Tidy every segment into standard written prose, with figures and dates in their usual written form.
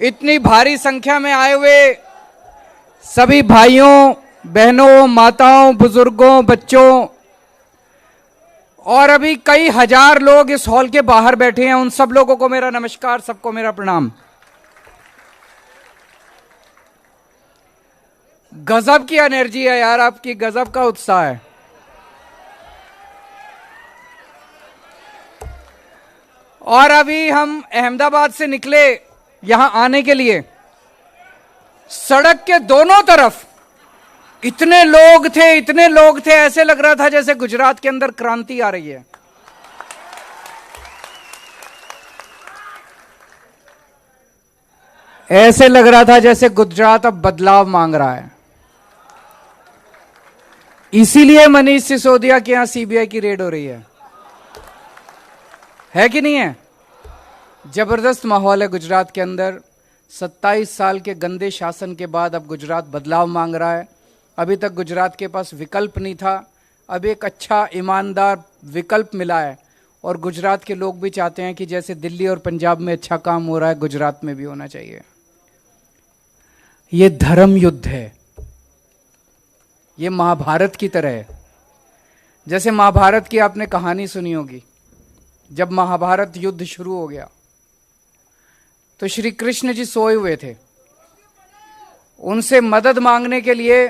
इतनी भारी संख्या में आए हुए सभी भाइयों, बहनों, माताओं, बुजुर्गों, बच्चों और अभी कई हजार लोग इस हॉल के बाहर बैठे हैं, उन सब लोगों को मेरा नमस्कार, सबको मेरा प्रणाम। गजब की एनर्जी है यार आपकी, गजब का उत्साह है। और अभी हम अहमदाबाद से निकले यहां आने के लिए, सड़क के दोनों तरफ इतने लोग थे, ऐसे लग रहा था जैसे गुजरात के अंदर क्रांति आ रही है। ऐसे लग रहा था जैसे गुजरात अब बदलाव मांग रहा है। इसीलिए मनीष सिसोदिया के यहां सीबीआई की रेड हो रही है कि नहीं है? जबरदस्त माहौल है गुजरात के अंदर। 27 साल के गंदे शासन के बाद अब गुजरात बदलाव मांग रहा है। अभी तक गुजरात के पास विकल्प नहीं था, अब एक अच्छा ईमानदार विकल्प मिला है और गुजरात के लोग भी चाहते हैं कि जैसे दिल्ली और पंजाब में अच्छा काम हो रहा है, गुजरात में भी होना चाहिए। ये धर्म युद्ध है, ये महाभारत की तरह है। जैसे महाभारत की आपने कहानी सुनी होगी, जब महाभारत युद्ध शुरू हो गया तो श्री कृष्ण जी सोए हुए थे, उनसे मदद मांगने के लिए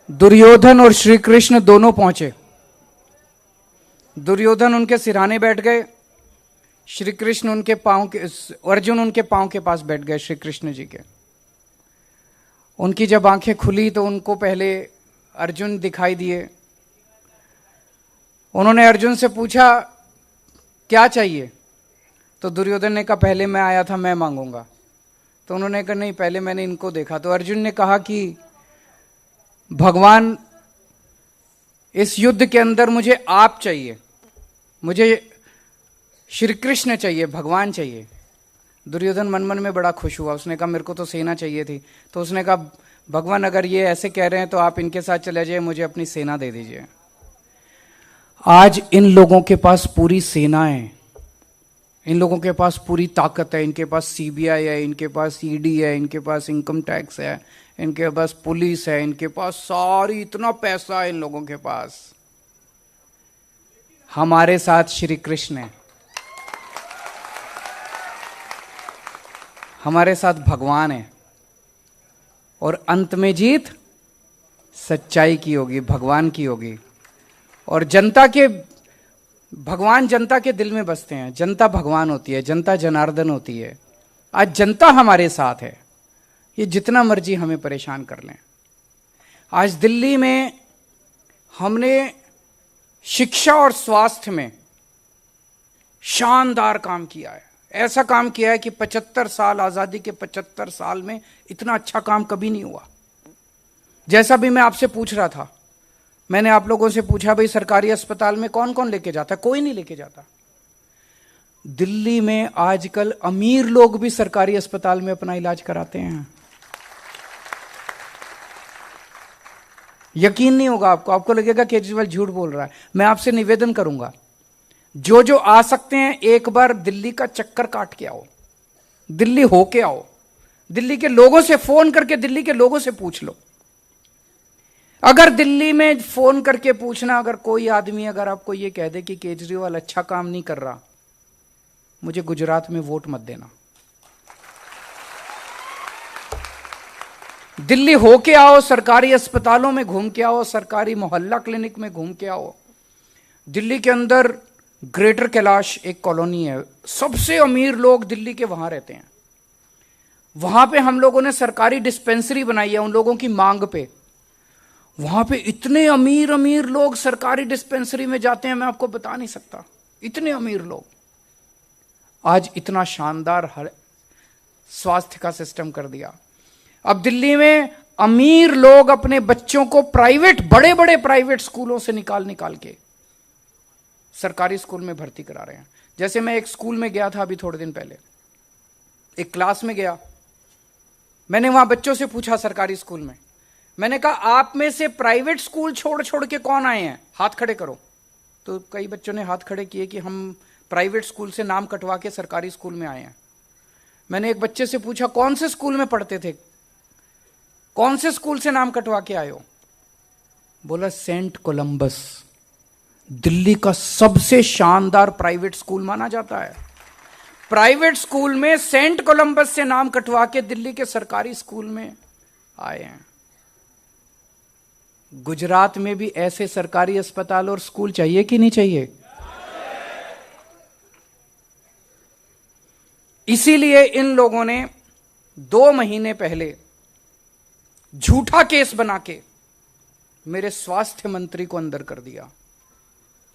दुर्योधन और श्री कृष्ण दोनों पहुंचे। दुर्योधन उनके सिरहाने बैठ गए, श्री कृष्ण उनके पांव के, अर्जुन उनके पांव के पास बैठ गए श्री कृष्ण जी के। उनकी जब आंखें खुली तो उनको पहले अर्जुन दिखाई दिए। उन्होंने अर्जुन से पूछा क्या चाहिए, तो दुर्योधन ने कहा पहले मैं आया था, मैं मांगूंगा। तो उन्होंने कहा नहीं, पहले मैंने इनको देखा। तो अर्जुन ने कहा कि भगवान, इस युद्ध के अंदर मुझे आप चाहिए, मुझे श्री कृष्ण चाहिए, भगवान चाहिए। दुर्योधन मन मन में बड़ा खुश हुआ, उसने कहा मेरे को तो सेना चाहिए थी। तो उसने कहा भगवान अगर ये ऐसे कह रहे हैं तो आप इनके साथ चले जाइए, मुझे अपनी सेना दे दीजिए। आज इन लोगों के पास पूरी सेना है, इन लोगों के पास पूरी ताकत है, इनके पास सीबीआई है, इनके पास ईडी है, इनके पास इनकम टैक्स है, इनके पास पुलिस है, इनके पास सारी, इतना पैसा है इन लोगों के पास। हमारे साथ श्री कृष्ण है, हमारे साथ भगवान है और अंत में जीत सच्चाई की होगी, भगवान की होगी। और जनता के, भगवान जनता के दिल में बसते हैं, जनता भगवान होती है, जनता जनार्दन होती है। आज जनता हमारे साथ है, ये जितना मर्जी हमें परेशान कर लें। आज दिल्ली में हमने शिक्षा और स्वास्थ्य में शानदार काम किया है। ऐसा काम किया है कि 75 साल, आजादी के 75 साल में इतना अच्छा काम कभी नहीं हुआ। जैसा भी मैं आपसे पूछ रहा था, मैंने आप लोगों से पूछा भाई सरकारी अस्पताल में कौन कौन लेके जाता है? कोई नहीं लेके जाता। दिल्ली में आजकल अमीर लोग भी सरकारी अस्पताल में अपना इलाज कराते हैं। यकीन नहीं होगा आपको, आपको लगेगा केजरीवाल झूठ बोल रहा है। मैं आपसे निवेदन करूंगा, जो जो आ सकते हैं एक बार दिल्ली का चक्कर काट के आओ, दिल्ली होके आओ, दिल्ली के लोगों से फोन करके दिल्ली के लोगों से पूछ लो। अगर दिल्ली में फोन करके पूछना, अगर कोई आदमी अगर आपको यह कह दे कि केजरीवाल अच्छा काम नहीं कर रहा, मुझे गुजरात में वोट मत देना। दिल्ली होके आओ, सरकारी अस्पतालों में घूम के आओ, सरकारी मोहल्ला क्लिनिक में घूम के आओ। दिल्ली के अंदर ग्रेटर कैलाश एक कॉलोनी है, सबसे अमीर लोग दिल्ली के वहां रहते हैं। वहां पे हम लोगों ने सरकारी डिस्पेंसरी बनाई है उन लोगों की मांग पे। वहां पे इतने अमीर अमीर लोग सरकारी डिस्पेंसरी में जाते हैं, मैं आपको बता नहीं सकता, इतने अमीर लोग। आज इतना शानदार स्वास्थ्य का सिस्टम कर दिया। अब दिल्ली में अमीर लोग अपने बच्चों को प्राइवेट, बड़े बड़े प्राइवेट स्कूलों से निकाल निकाल के सरकारी स्कूल में भर्ती करा रहे हैं। जैसे मैं एक स्कूल में गया था अभी थोड़े दिन पहले, एक क्लास में गया, मैंने वहां बच्चों से पूछा सरकारी स्कूल में, मैंने कहा आप में से प्राइवेट स्कूल छोड़ छोड़ के कौन आए हैं, हाथ खड़े करो। तो कई बच्चों ने हाथ खड़े किए कि हम प्राइवेट स्कूल से नाम कटवा के सरकारी स्कूल में आए हैं। मैंने एक बच्चे से पूछा, कौन से स्कूल में पढ़ते थे, कौन से स्कूल से नाम कटवा के आए हो? बोला सेंट कोलंबस, दिल्ली का सबसे शानदार प्राइवेट स्कूल माना जाता है। प्राइवेट स्कूल में सेंट कोलंबस से नाम कटवा के दिल्ली के सरकारी स्कूल में आए हैं। गुजरात में भी ऐसे सरकारी अस्पताल और स्कूल चाहिए कि नहीं चाहिए? इसीलिए इन लोगों ने 2 महीने पहले झूठा केस बना के मेरे स्वास्थ्य मंत्री को अंदर कर दिया।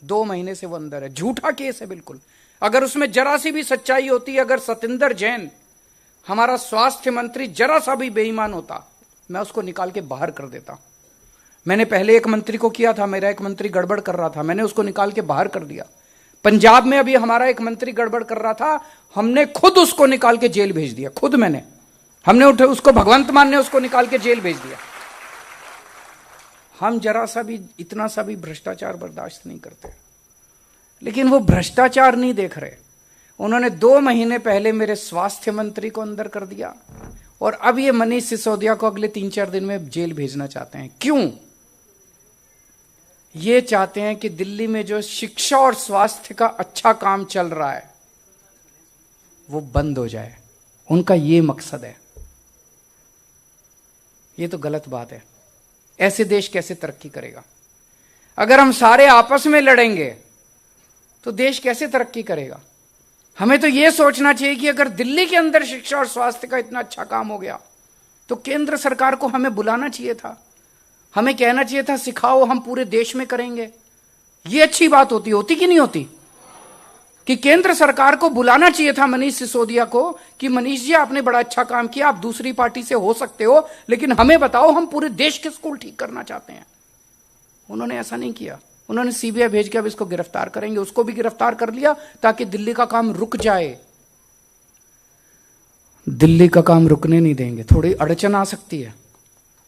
2 महीने से वो अंदर है, झूठा केस है बिल्कुल। अगर उसमें जरा सी भी सच्चाई होती, अगर सतिंदर जैन हमारा स्वास्थ्य मंत्री जरा सा भी बेईमान होता, मैं उसको निकाल के बाहर कर देता। मैंने पहले एक मंत्री को किया था, मेरा एक मंत्री गड़बड़ कर रहा था, मैंने उसको निकाल के बाहर कर दिया। पंजाब में अभी हमारा एक मंत्री गड़बड़ कर रहा था, हमने खुद उसको निकाल के जेल भेज दिया, खुद हमने उठे उसको, भगवंत मान ने उसको निकाल के जेल भेज दिया। हम जरा सा भी, इतना सा भी भ्रष्टाचार बर्दाश्त नहीं करते। लेकिन वो भ्रष्टाचार नहीं देख रहे। उन्होंने 2 महीने पहले मेरे स्वास्थ्य मंत्री को अंदर कर दिया और अब ये मनीष सिसोदिया को अगले 3-4 दिन में जेल भेजना चाहते हैं। क्यों? ये चाहते हैं कि दिल्ली में जो शिक्षा और स्वास्थ्य का अच्छा काम चल रहा है वो बंद हो जाए। उनका ये मकसद है। ये तो गलत बात है। ऐसे देश कैसे तरक्की करेगा? अगर हम सारे आपस में लड़ेंगे तो देश कैसे तरक्की करेगा? हमें तो यह सोचना चाहिए कि अगर दिल्ली के अंदर शिक्षा और स्वास्थ्य का इतना अच्छा काम हो गया तो केंद्र सरकार को हमें बुलाना चाहिए था, हमें कहना चाहिए था सिखाओ, हम पूरे देश में करेंगे। यह अच्छी बात होती कि नहीं होती? कि केंद्र सरकार को बुलाना चाहिए था मनीष सिसोदिया को कि मनीष जी आपने बड़ा अच्छा काम किया, आप दूसरी पार्टी से हो सकते हो, लेकिन हमें बताओ, हम पूरे देश के स्कूल ठीक करना चाहते हैं। उन्होंने ऐसा नहीं किया। उन्होंने सीबीआई भेज के अब इसको गिरफ्तार करेंगे, उसको भी गिरफ्तार कर लिया ताकि दिल्ली का काम रुक जाए। दिल्ली का काम रुकने नहीं देंगे। थोड़ी अड़चन आ सकती है,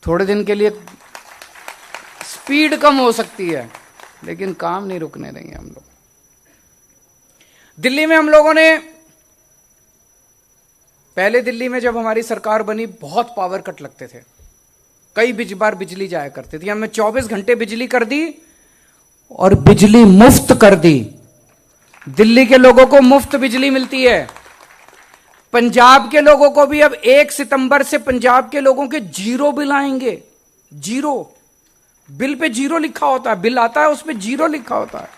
थोड़े दिन के लिए स्पीड कम हो सकती है, लेकिन काम नहीं रुकने देंगे हम लोग। दिल्ली में हम लोगों ने पहले, दिल्ली में जब हमारी सरकार बनी, बहुत पावर कट लगते थे, कई बार बिजली जाया करती थी। हमने 24 घंटे बिजली कर दी और बिजली मुफ्त कर दी। दिल्ली के लोगों को मुफ्त बिजली मिलती है। पंजाब के लोगों को भी अब 1 सितंबर से पंजाब के लोगों के 0 बिल आएंगे। 0 बिल पे 0 लिखा होता है, बिल आता है उस पे 0 लिखा होता है।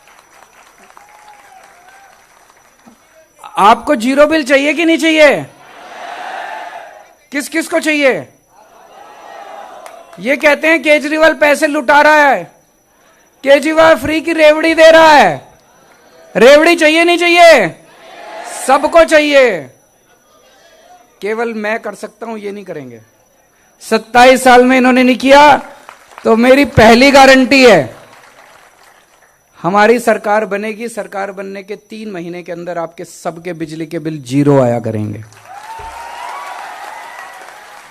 आपको 0 बिल चाहिए कि नहीं चाहिए? किस किस को चाहिए? ये कहते हैं केजरीवाल पैसे लुटा रहा है, केजरीवाल फ्री की रेवड़ी दे रहा है। रेवड़ी चाहिए नहीं चाहिए? सबको चाहिए। केवल मैं कर सकता हूं, ये नहीं करेंगे। 27 साल में इन्होंने नहीं किया, तो मेरी पहली गारंटी है हमारी सरकार बनेगी, सरकार बनने के 3 महीने के अंदर आपके सबके बिजली के बिल 0 आया करेंगे।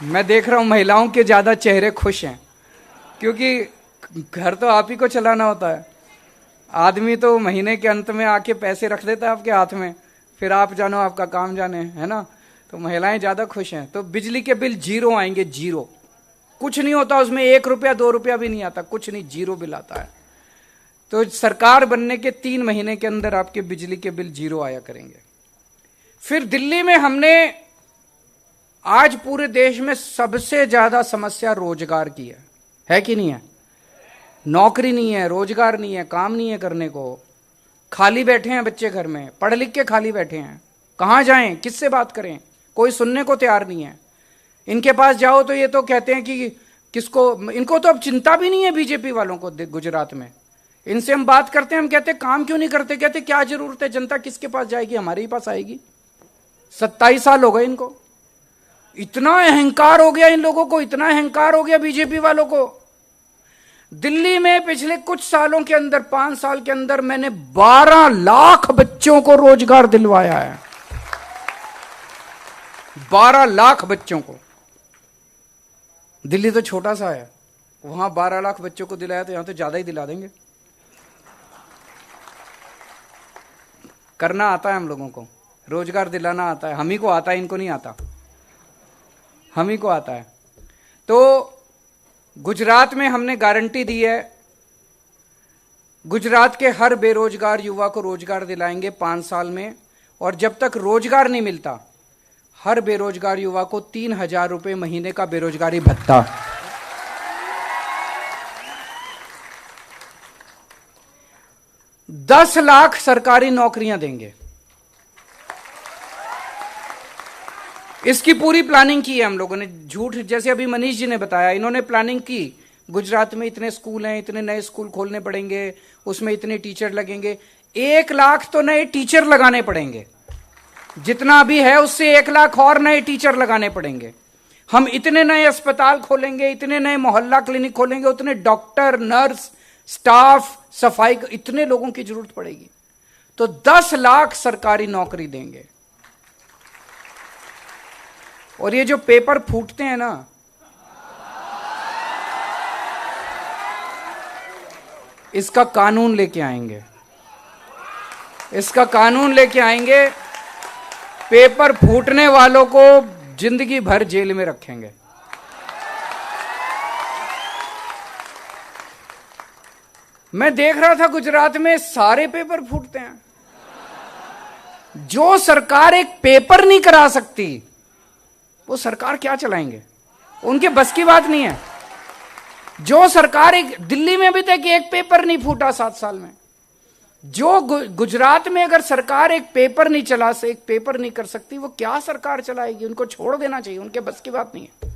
मैं देख रहा हूं महिलाओं के ज्यादा चेहरे खुश हैं, क्योंकि घर तो आप ही को चलाना होता है। आदमी तो महीने के अंत में आके पैसे रख देता है आपके हाथ में, फिर आप जानो आपका काम जाने, है ना? तो महिलाएं ज्यादा खुश हैं। तो बिजली के बिल 0 आएंगे, 0। कुछ नहीं होता उसमें, 1 रुपया 2 रुपया भी नहीं आता, कुछ नहीं, 0 बिल आता है। तो सरकार बनने के 3 महीने के अंदर आपके बिजली के बिल 0 आया करेंगे। फिर दिल्ली में हमने आज पूरे देश में सबसे ज्यादा समस्या रोजगार की है कि नहीं है? नौकरी नहीं है, रोजगार नहीं है, काम नहीं है करने को, खाली बैठे हैं बच्चे घर में, पढ़ लिख के खाली बैठे हैं। कहां जाएं, किससे बात करें? कोई सुनने को तैयार नहीं है। इनके पास जाओ तो ये तो कहते हैं कि किसको, इनको तो अब चिंता भी नहीं है बीजेपी वालों को। गुजरात में इनसे हम बात करते हैं, हम कहते काम क्यों नहीं करते? कहते क्या जरूरत है, जनता किसके पास जाएगी, हमारे ही पास आएगी। 27 साल हो गए इनको। इतना अहंकार हो गया इन लोगों को, इतना अहंकार हो गया बीजेपी वालों को। दिल्ली में पिछले कुछ सालों के अंदर, 5 साल के अंदर, मैंने 12 लाख बच्चों को रोजगार दिलवाया है। 12 लाख बच्चों को। दिल्ली तो छोटा सा है, वहां 12 लाख बच्चों को दिलाया तो यहां तो ज्यादा ही दिला देंगे। करना आता है हम लोगों को, रोजगार दिलाना आता है, हम ही को आता है, इनको नहीं आता, हम ही को आता है। तो गुजरात में हमने गारंटी दी है, गुजरात के हर बेरोजगार युवा को रोजगार दिलाएंगे 5 साल में, और जब तक रोजगार नहीं मिलता हर बेरोजगार युवा को 3,000 रुपए महीने का बेरोजगारी भत्ता। दस लाख सरकारी नौकरियां देंगे। इसकी पूरी प्लानिंग की है हम लोगों ने, झूठ जैसे अभी मनीष जी ने बताया, इन्होंने प्लानिंग की। गुजरात में इतने स्कूल हैं, इतने नए स्कूल खोलने पड़ेंगे, उसमें इतने टीचर लगेंगे, 1 लाख तो नए टीचर लगाने पड़ेंगे, जितना अभी है उससे 1 लाख और नए टीचर लगाने पड़ेंगे। हम इतने नए अस्पताल खोलेंगे, इतने नए मोहल्ला क्लिनिक खोलेंगे, उतने डॉक्टर, नर्स, स्टाफ, सफाई, इतने लोगों की जरूरत पड़ेगी। तो 10 लाख सरकारी नौकरी देंगे। और ये जो पेपर फूटते हैं ना, इसका कानून लेके आएंगे, इसका कानून लेके आएंगे। पेपर फूटने वालों को जिंदगी भर जेल में रखेंगे। मैं देख रहा था गुजरात में सारे पेपर फूटते हैं। जो सरकार एक पेपर नहीं करा सकती वो सरकार क्या चलाएंगे, उनके बस की बात नहीं है। जो सरकार, एक दिल्ली में अभी तक एक पेपर नहीं फूटा 7 साल में। जो गुजरात में अगर सरकार एक पेपर नहीं चला, से एक पेपर नहीं कर सकती, वो क्या सरकार चलाएगी। उनको छोड़ देना चाहिए, उनके बस की बात नहीं है।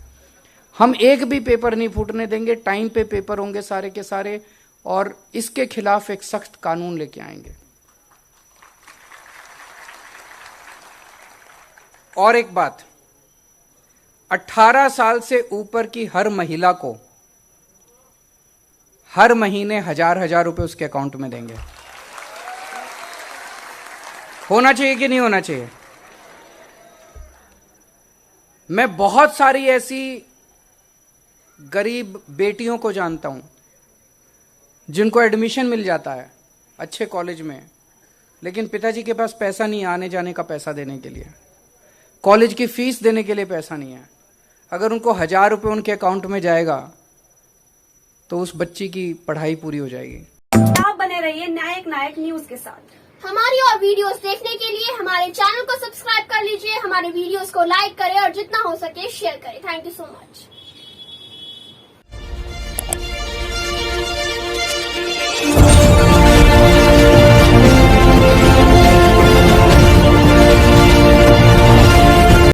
हम एक भी पेपर नहीं फूटने देंगे, टाइम पे पेपर होंगे सारे के सारे, और इसके खिलाफ एक सख्त कानून लेके आएंगे। और एक बात, 18 साल से ऊपर की हर महिला को हर महीने 1,000 रुपए उसके अकाउंट में देंगे। होना चाहिए कि नहीं होना चाहिए? मैं बहुत सारी ऐसी गरीब बेटियों को जानता हूं जिनको एडमिशन मिल जाता है अच्छे कॉलेज में, लेकिन पिताजी के पास पैसा नहीं है आने जाने का पैसा देने के लिए, कॉलेज की फीस देने के लिए पैसा नहीं है। अगर उनको 1,000 रुपए उनके अकाउंट में जाएगा तो उस बच्ची की पढ़ाई पूरी हो जाएगी। आप बने रहिए नायक न्यूज के साथ। हमारी और वीडियोस देखने के लिए हमारे चैनल को सब्सक्राइब कर लीजिए, हमारे वीडियोस को लाइक करें और जितना हो सके शेयर करें। Thank you so much.